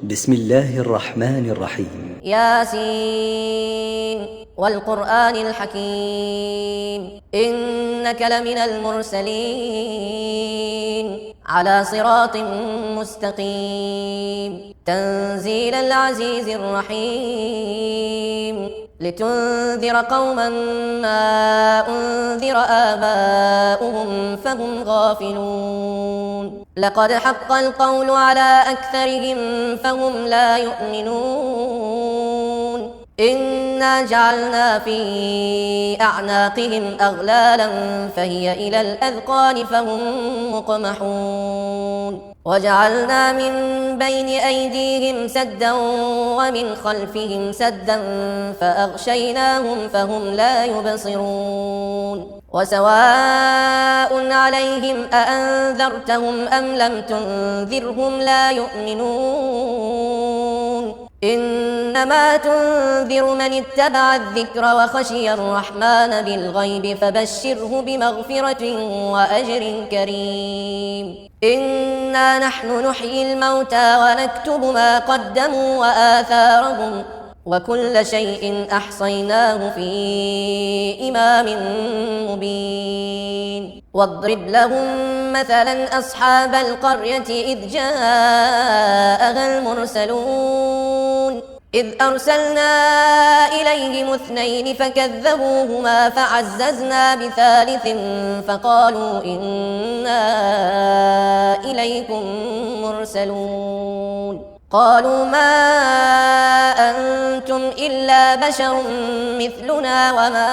بسم الله الرحمن الرحيم. ياسين والقرآن الحكيم إنك لمن المرسلين على صراط مستقيم تنزيل العزيز الرحيم لتنذر قوما ما أنذر آباؤهم فهم غافلون لقد حق القول على أكثرهم فهم لا يؤمنون إنا جعلنا في أعناقهم أغلالا فهي إلى الأذقان فهم مقمحون وجعلنا من بين أيديهم سدا ومن خلفهم سدا فأغشيناهم فهم لا يبصرون وسواء عليهم أأنذرتهم أم لم تنذرهم لا يؤمنون إنما تنذر من اتبع الذكر وخشي الرحمن بالغيب فبشره بمغفرة وأجر كريم إنا نحن نحيي الموتى ونكتب ما قدموا وآثارهم وكل شيء أحصيناه في إمام مبين واضرب لهم مثلا أصحاب القرية إذ جاءها المرسلون إذ أرسلنا إليهم اثنين فكذبوهما فعززنا بثالث فقالوا إنا إليكم مرسلون قالوا ما أنتم إلا بشر مثلنا وما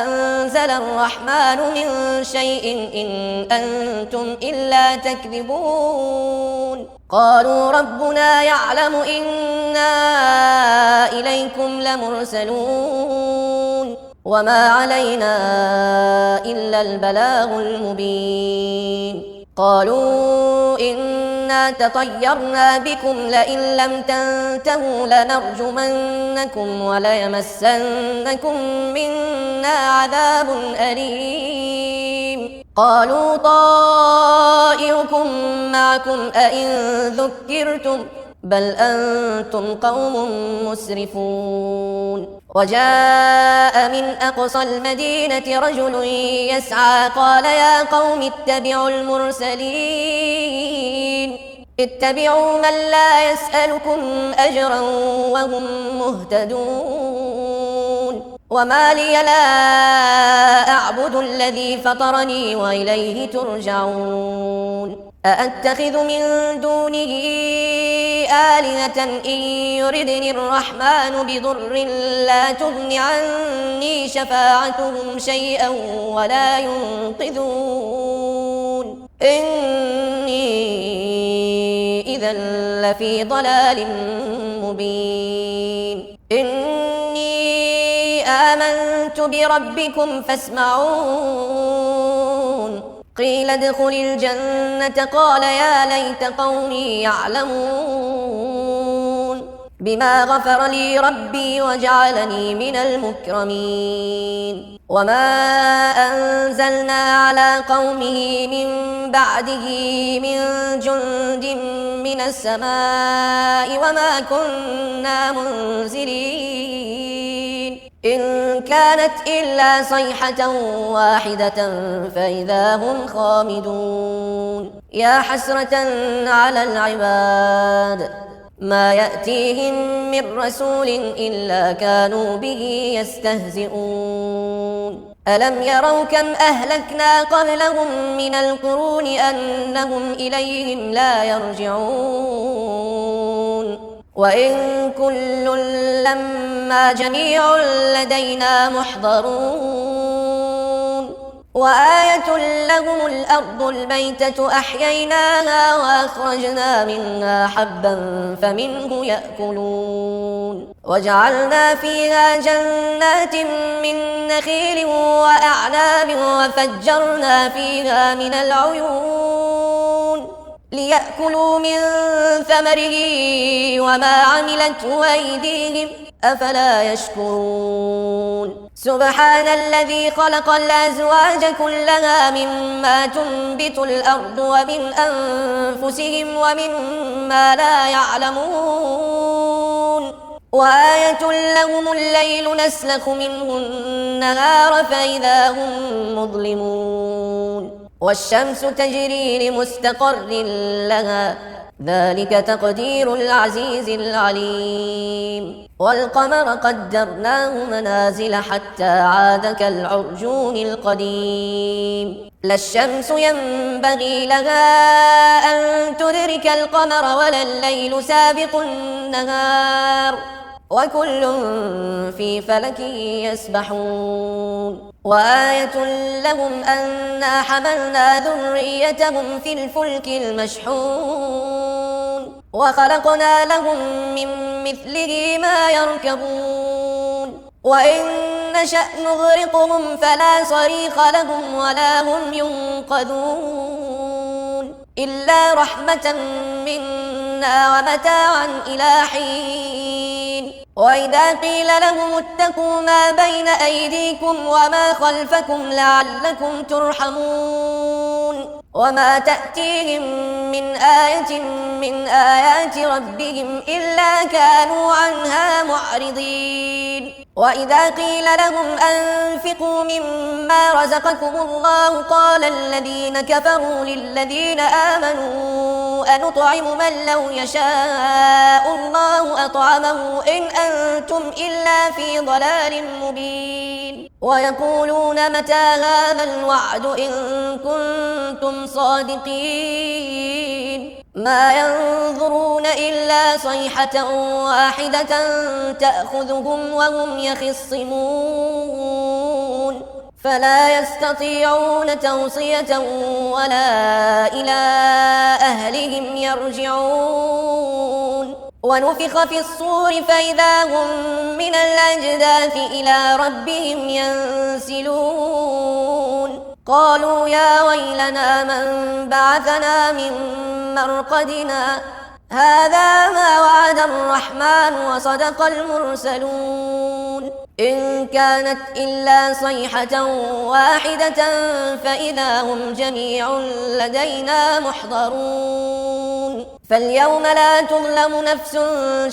أنزل الرحمن من شيء إن أنتم إلا تكذبون قالوا ربنا يعلم إنا إليكم لمرسلون وما علينا إلا البلاغ المبين قالوا إنا تطيرنا بكم لئن لم تنتهوا لنرجمنكم وليمسنكم منا عذاب أليم قالوا طائركم معكم أئن ذكرتم بل أنتم قوم مسرفون وجاء من أقصى المدينة رجل يسعى قال يا قوم اتبعوا المرسلين اتبعوا من لا يسألكم أجرا وهم مهتدون وما لي لا أعبد الذي فطرني وإليه ترجعون أأتخذ من دونه آلهة إن يردني الرحمن بضر لا تغن عني شفاعتهم شيئا ولا ينقذون إني إذا لفي ضلال مبين إني آمنت بربكم فاسمعون قيل ادخل الجنة قال يا ليت قومي يعلمون بما غفر لي ربي وجعلني من المكرمين وما أنزلنا على قومه من بعده من جند من السماء وما كنا منزلين إن كانت إلا صيحة واحدة فإذا هم خامدون يا حسرة على العباد ما يأتيهم من رسول إلا كانوا به يستهزئون ألم يروا كم أهلكنا قبلهم من القرون أنهم إليهم لا يرجعون وإن كل لما جميع لدينا محضرون وآية لهم الأرض الميتة أحييناها وأخرجنا منها حبا فمنه يأكلون وجعلنا فيها جنات من نخيل وأعناب وفجرنا فيها من العيون ليأكلوا من ثمره وما عملته أيديهم أفلا يشكرون سبحان الذي خلق الأزواج كلها مما تنبت الأرض ومن أنفسهم ومما لا يعلمون وآية لهم الليل نسلخ منه النهار فإذا هم مظلمون والشمس تجري لمستقر لها ذلك تقدير العزيز العليم والقمر قدرناه منازل حتى عاد كالعرجون القديم لا الشمس ينبغي لها أن تدرك القمر ولا الليل سابق النهار وكل في فلك يسبحون وآية لهم أنا حملنا ذريتهم في الفلك المشحون وخلقنا لهم من مثله ما يركبون وإن نشأ نغرقهم فلا صريخ لهم ولا هم ينقذون إلا رحمة منا ومتاعا إلى حين وإذا قيل لهم اتقوا ما بين أيديكم وما خلفكم لعلكم ترحمون وما تأتيهم من آية من آيات ربهم إلا كانوا عنها معرضين وإذا قيل لهم أنفقوا مما رزقكم الله قال الذين كفروا للذين آمنوا أنطعم من لو يشاء الله أطعمه إن أنتم إلا في ضلال مبين ويقولون متى هذا الوعد إن كنتم صادقين ما ينظرون إلا صيحة واحدة تأخذهم وهم يخصمون فلا يستطيعون توصية ولا إلى أهلهم يرجعون ونفخ في الصور فإذا هم من الأجداث إلى ربهم ينسلون قالوا يا ويلنا من بعثنا من مرقدنا هذا ما وعد الرحمن وصدق المرسلون إن كانت إلا صيحة واحدة فإذا هم جميع لدينا محضرون فاليوم لا تظلم نفس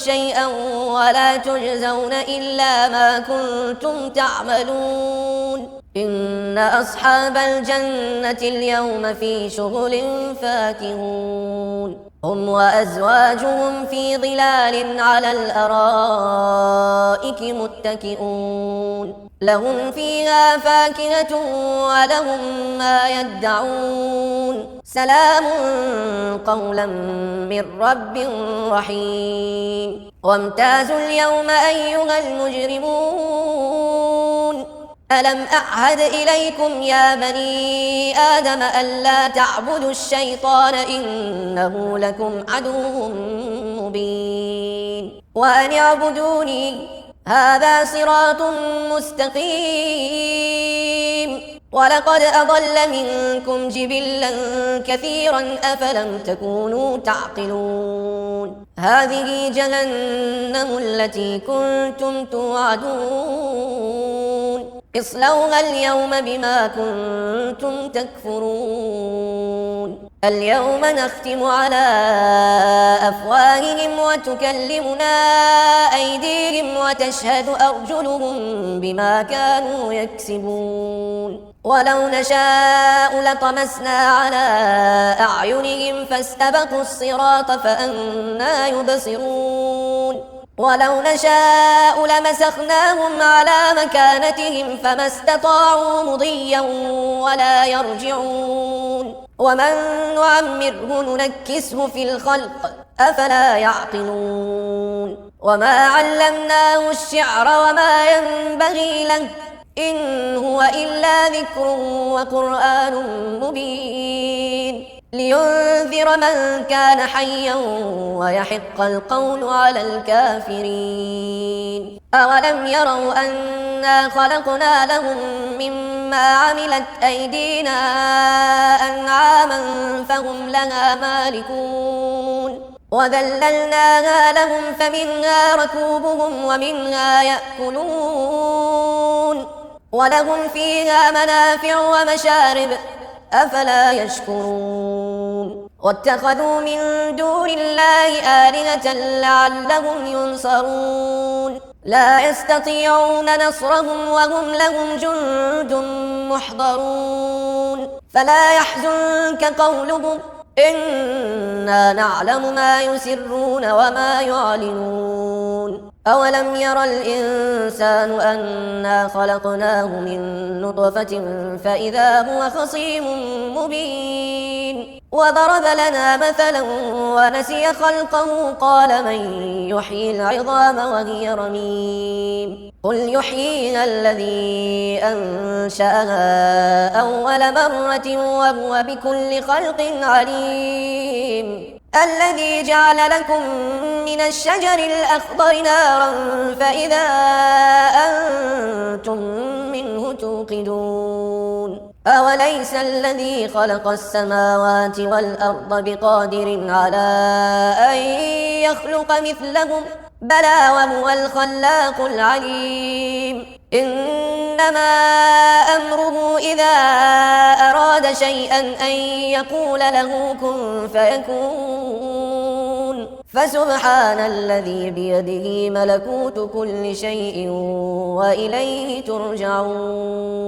شيئا ولا تجزون إلا ما كنتم تعملون إن أصحاب الجنة اليوم في شغل فاكهون هم وأزواجهم في ظلال على الأرائك متكئون لهم فيها فاكهة ولهم ما يدعون سلام قولا من رب رحيم وامتازوا اليوم أيها المجرمون ألم أعهد إليكم يا بني آدم ألا تعبدوا الشيطان إنه لكم عدو مبين وأن اعبدوني هذا صراط مستقيم ولقد أضل منكم جبلا كثيرا أفلم تكونوا تعقلون هذه جهنم التي كنتم توعدون اصلوها اليوم بما كنتم تكفرون اليوم نختم على أفواههم وتكلمنا أيديهم وتشهد أرجلهم بما كانوا يكسبون ولو نشاء لطمسنا على أعينهم فاستبقوا الصراط فأنى يبصرون ولو نشاء لمسخناهم على مكانتهم فما استطاعوا مضيا ولا يرجعون ومن نعمره ننكسه في الخلق أفلا يعقلون وما علمناه الشعر وما ينبغي له إن هو إلا ذكر وقرآن مبين لينذر من كان حيا ويحق القول على الكافرين أولم يروا أن إنا خلقنا لهم مما عملت أيدينا أنعاما فهم لها مالكون وذللناها لهم فمنها ركوبهم ومنها يأكلون ولهم فيها منافع ومشارب أفلا يشكرون واتخذوا من دون الله آلهة لعلهم ينصرون لا يستطيعون نصرهم وهم لهم جند محضرون فلا يحزنك قولهم إنا نعلم ما يسرون وما يعلنون أولم ير الإنسان أنا خلقناه من نطفة فإذا هو خصيم مبين وضرب لنا مثلا ونسي خلقه قال من يحيي العظام وهي رميم قل يحييها الذي أنشأها أول مرة وهو بكل خلق عليم الذي جعل لكم من الشجر الأخضر نارا فإذا أنتم منه توقدون أوليس الذي خلق السماوات والأرض بقادر على أن يخلق مثلهم بلى وهو الخلاق العليم إنما أمره إذا أراد شيئا أن يقول له كن فيكون فسبحان الذي بيده ملكوت كل شيء وإليه ترجعون.